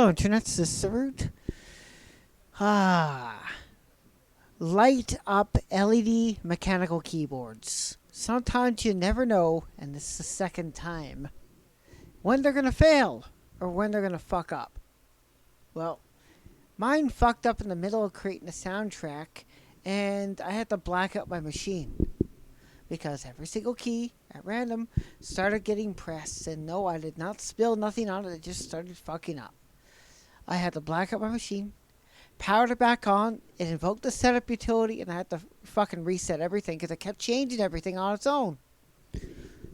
Hello, Internet, this is Root. Light up LED mechanical keyboards. Sometimes you never know, and this is the second time, when they're gonna fail or when they're gonna fuck up. Well, mine fucked up in the middle of creating a soundtrack, and I had to black out my machine because every single key at random started getting pressed, and no, I did not spill nothing on it. It just started fucking up. I had to black out my machine, powered it back on, it invoked the setup utility, and I had to fucking reset everything because it kept changing everything on its own.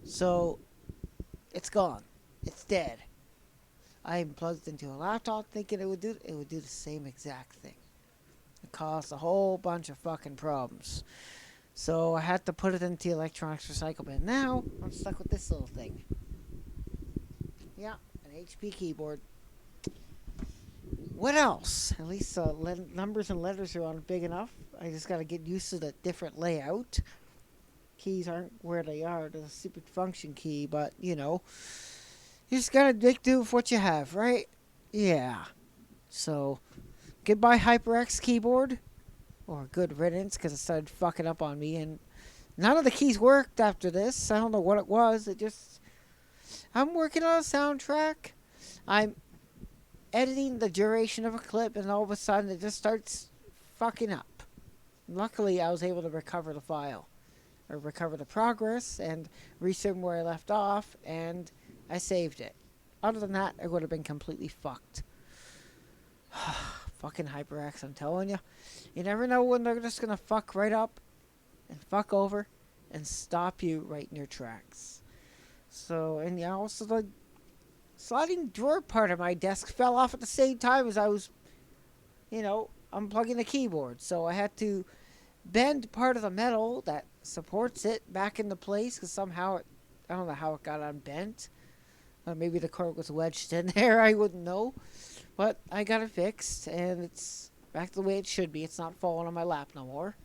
So, it's gone. It's dead. I plugged into a laptop thinking it would do the same exact thing. It caused a whole bunch of fucking problems. So I had to put it into the electronics recycle bin. Now, I'm stuck with this little thing. Yeah, an HP keyboard. What else? At least numbers and letters are on big enough. I just gotta get used to the different layout. Keys aren't where they are. The stupid function key, but you know, you just gotta make do with what you have, right? Yeah. So, goodbye HyperX keyboard, or good riddance, because it started fucking up on me, and none of the keys worked after this. I don't know what it was. I'm working on a soundtrack. I'm editing the duration of a clip, and all of a sudden it just starts fucking up. Luckily, I was able to recover the file, or recover the progress, and resume where I left off, and I saved it. Other than that, it would have been completely fucked. Fucking HyperX, I'm telling you. You never know when they're just gonna fuck right up, and fuck over, and stop you right in your tracks. So, and yeah, also the sliding drawer part of my desk fell off at the same time as I was, unplugging the keyboard. So I had to bend part of the metal that supports it back into place because somehow I don't know how it got unbent. Maybe the cord was wedged in there. I wouldn't know. But I got it fixed, and it's back the way it should be. It's not falling on my lap no more.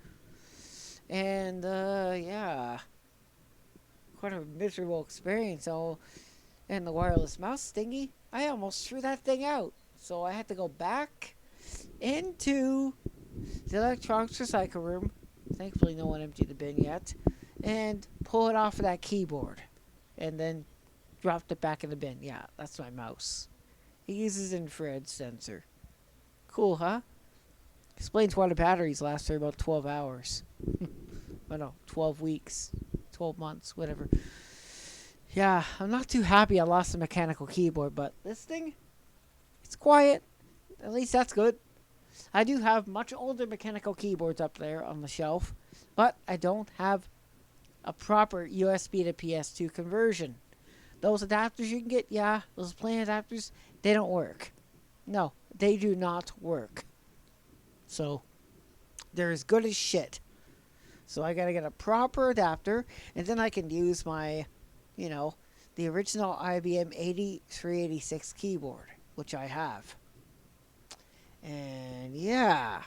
And, yeah. Quite a miserable experience. And the wireless mouse thingy, I almost threw that thing out. So I had to go back into the electronics recycle room. Thankfully, no one emptied the bin yet. And pull it off of that keyboard. And then dropped it back in the bin. Yeah, that's my mouse. It uses infrared sensor. Cool, huh? Explains why the batteries last for about 12 hours. Oh no, 12 weeks. 12 months, whatever. Yeah, I'm not too happy I lost the mechanical keyboard, but this thing, it's quiet. At least that's good. I do have much older mechanical keyboards up there on the shelf, but I don't have a proper USB to PS2 conversion. Those adapters you can get, yeah, those plain adapters, they don't work. No, they do not work. So, they're as good as shit. So I gotta get a proper adapter, and then I can use my, the original IBM 8386 keyboard, which I have. And yeah,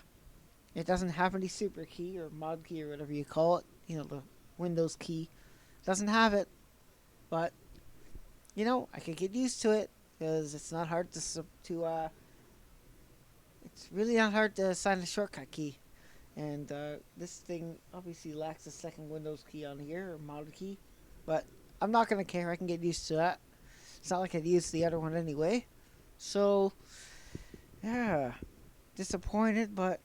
it doesn't have any super key or mod key or whatever you call it, the Windows key. Doesn't have it, but I can get used to it because it's not hard it's really not hard to assign a shortcut key. And this thing obviously lacks a second Windows key on here, or mod key, but I'm not going to care. I can get used to that. It's not like I'd use the other one anyway. So, yeah, disappointed, but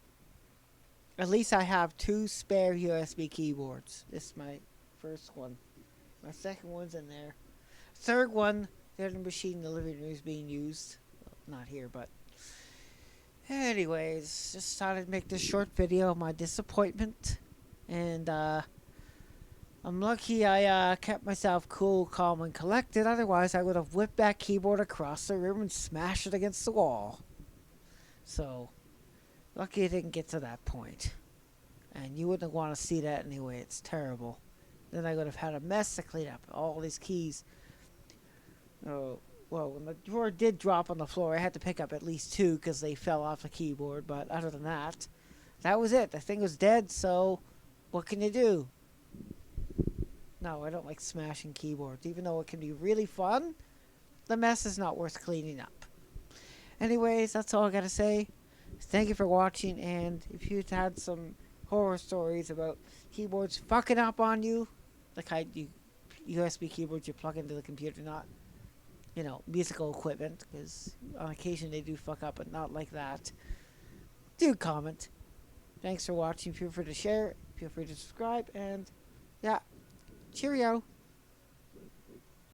at least I have 2 spare USB keyboards. This is my first one. My second one's in there. Third one, the other machine in the living room is being used. Well, not here, but anyways, just thought I'd make this short video of my disappointment. And I'm lucky I kept myself cool, calm, and collected. Otherwise, I would have whipped that keyboard across the room and smashed it against the wall. So, lucky it didn't get to that point. And you wouldn't want to see that anyway. It's terrible. Then I would have had a mess to clean up. All these keys. Oh, well, when the drawer did drop on the floor, I had to pick up at least 2 because they fell off the keyboard. But other than that, that was it. The thing was dead, so what can you do? No, I don't like smashing keyboards. Even though it can be really fun, the mess is not worth cleaning up. Anyways, that's all I gotta say. Thank you for watching, and if you've had some horror stories about keyboards fucking up on you, like how you USB keyboards you plug into the computer, not musical equipment, because on occasion they do fuck up, but not like that. Do comment. Thanks for watching. Feel free to share. Feel free to subscribe, and yeah, cheerio.